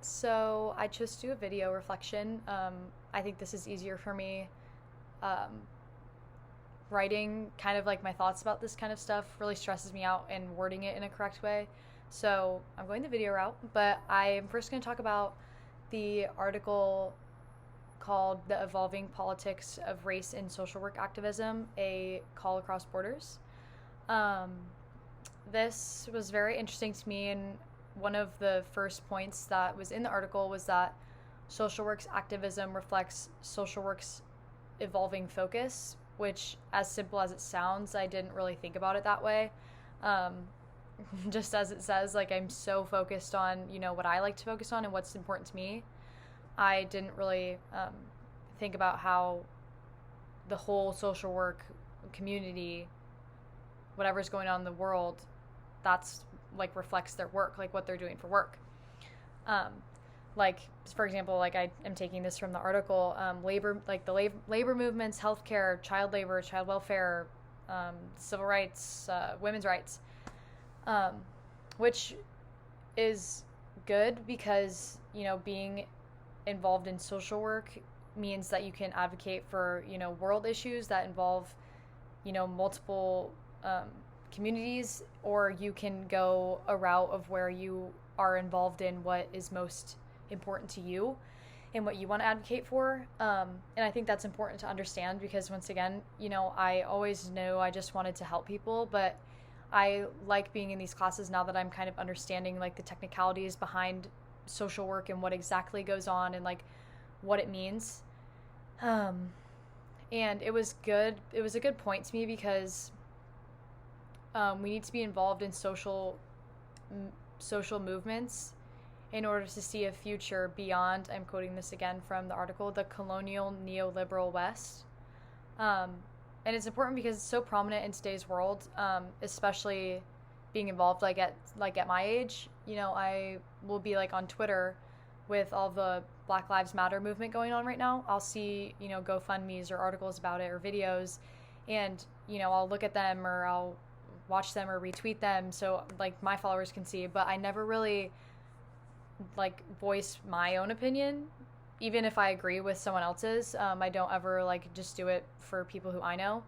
So I chose to do a video reflection. I think this is easier for me. Um, Writing kind of like my thoughts about this kind of stuff really stresses me out and wording it in a correct way. So I'm going the video route, but I am first going to talk about the article called The Evolving Politics of Race in Social Work Activism, a Call Across Borders. Um, this was very interesting to me, and one of the first points that was in the article was that social work's activism reflects social work's evolving focus, which, as simple as it sounds, I didn't really think about it that way. Um, just as it says, like, I'm so focused on, what I like to focus on and what's important to me. I didn't really think about how the whole social work community, whatever's going on in the world, that's like reflects their work, like what they're doing for work. Um, like for example, like I am taking this from the article, labor, like the labor movements, healthcare, child labor, child welfare, civil rights, women's rights, um, which is good because being involved in social work means that you can advocate for world issues that involve multiple communities, or you can go a route of where you are involved in what is most important to you and what you want to advocate for. And I think that's important to understand because, once again, I always knew I just wanted to help people, but I like being in these classes now that I'm kind of understanding like the technicalities behind social work and what exactly goes on and like what it means. And it was good. It was a good point to me because we need to be involved in social movements in order to see a future beyond, I'm quoting this again from the article, the colonial neoliberal West. And it's important because it's so prominent in today's world, especially being involved at my age. I will be like on Twitter with all the Black Lives Matter movement going on right now. I'll see, GoFundMe's or articles about it or videos, and I'll look at them or I'll watch them or retweet them so like my followers can see, but I never really like voice my own opinion, even if I agree with someone else's. I don't ever like just do it for people who I know.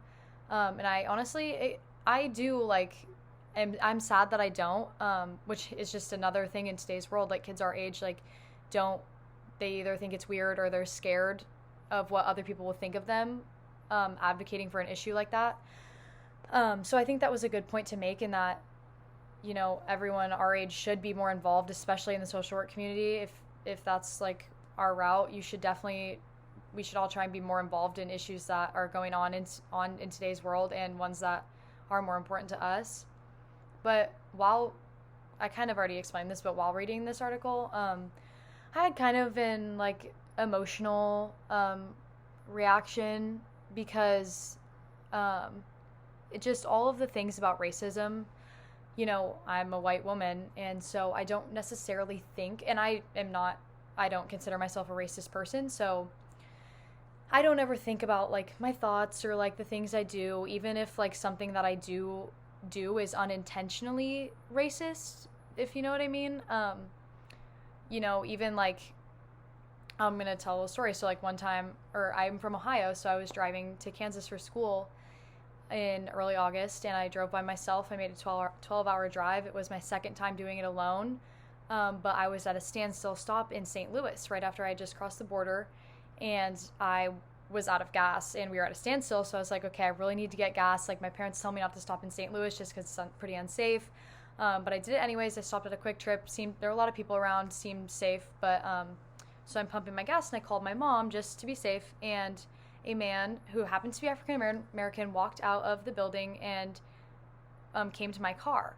And I honestly, I do like, and I'm sad that I don't, which is just another thing in today's world. Like kids our age, like don't, they either think it's weird or they're scared of what other people will think of them, advocating for an issue like that. So I think that was a good point to make, in that, everyone our age should be more involved, especially in the social work community. If that's like our route, we should all try and be more involved in issues that are going on in today's world and ones that are more important to us. But while I kind of already explained this, but while reading this article, I had kind of an like emotional reaction because it just all of the things about racism. I'm a white woman, and so I don't necessarily think, and I don't consider myself a racist person, so I don't ever think about like my thoughts or like the things I do, even if like something that I do is unintentionally racist, if you know what I mean. Even like I'm gonna tell a story. So like one time, or I'm from Ohio, so I was driving to Kansas for school in early August, and I drove by myself. I made a 12-hour drive. It was my second time doing it alone, but I was at a standstill stop in St. Louis right after I had just crossed the border, and I was out of gas, and we were at a standstill, so I was like, okay, I really need to get gas. Like, my parents tell me not to stop in St. Louis just because it's pretty unsafe, but I did it anyways. I stopped at a Quick Trip. There were a lot of people around, seemed safe, but so I'm pumping my gas, and I called my mom just to be safe, and a man who happened to be African American walked out of the building and came to my car.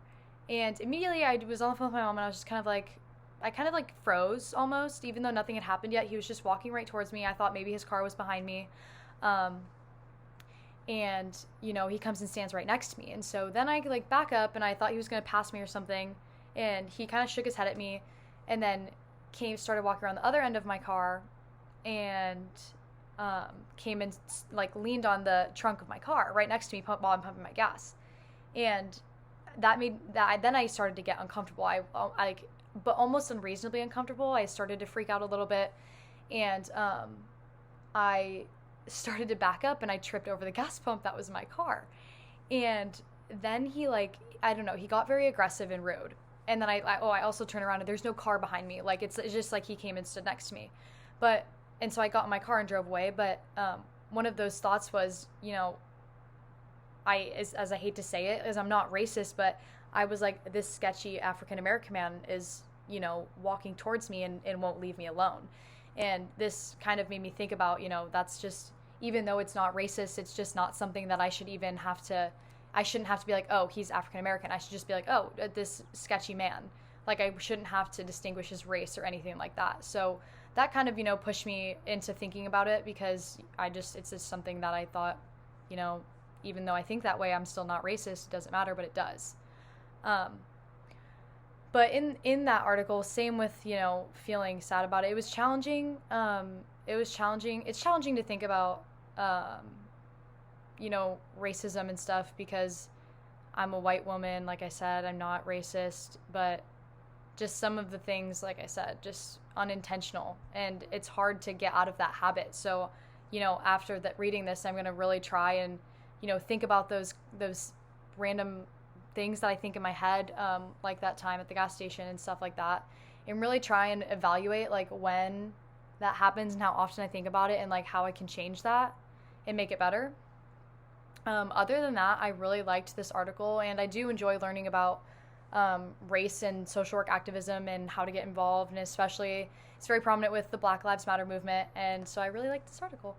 And immediately I was on the phone with my mom, and I was just kind of like, I kind of like froze almost, even though nothing had happened yet. He was just walking right towards me. I thought maybe his car was behind me. And, he comes and stands right next to me. And so then I like back up, and I thought he was going to pass me or something. And he kind of shook his head at me, and then started walking around the other end of my car, and came and like leaned on the trunk of my car right next to me while I'm pumping my gas. And that made that then I started to get uncomfortable. but almost unreasonably uncomfortable. I started to freak out a little bit, and I started to back up, and I tripped over the gas pump that was in my car. And then he, like, I don't know, he got very aggressive and rude. And then I also turned around and there's no car behind me. Like, it's just like he came and stood next to me. But, and so I got in my car and drove away. But one of those thoughts was, you know, as I hate to say it, as I'm not racist, but I was like, this sketchy African American man is, you know, walking towards me and won't leave me alone. And this kind of made me think about, you know, that's just, even though it's not racist, it's just not something that I shouldn't have to be like, oh, he's African American. I should just be like, oh, this sketchy man. Like, I shouldn't have to distinguish his race or anything like that. So that kind of, you know, pushed me into thinking about it, because it's just something that I thought, you know, even though I think that way, I'm still not racist. It doesn't matter, but it does. But in that article, same with, you know, feeling sad about it. It was challenging. It's challenging to think about, you know, racism and stuff, because I'm a white woman. Like I said, I'm not racist, but just some of the things, like I said, just unintentional, and it's hard to get out of that habit. So, you know, after reading this, I'm going to really try and, you know, think about those random things that I think in my head, like that time at the gas station and stuff like that, and really try and evaluate, like, when that happens and how often I think about it, and like how I can change that and make it better. Other than that, I really liked this article, and I do enjoy learning about race and social work activism and how to get involved, and especially it's very prominent with the Black Lives Matter movement, and so I really liked this article.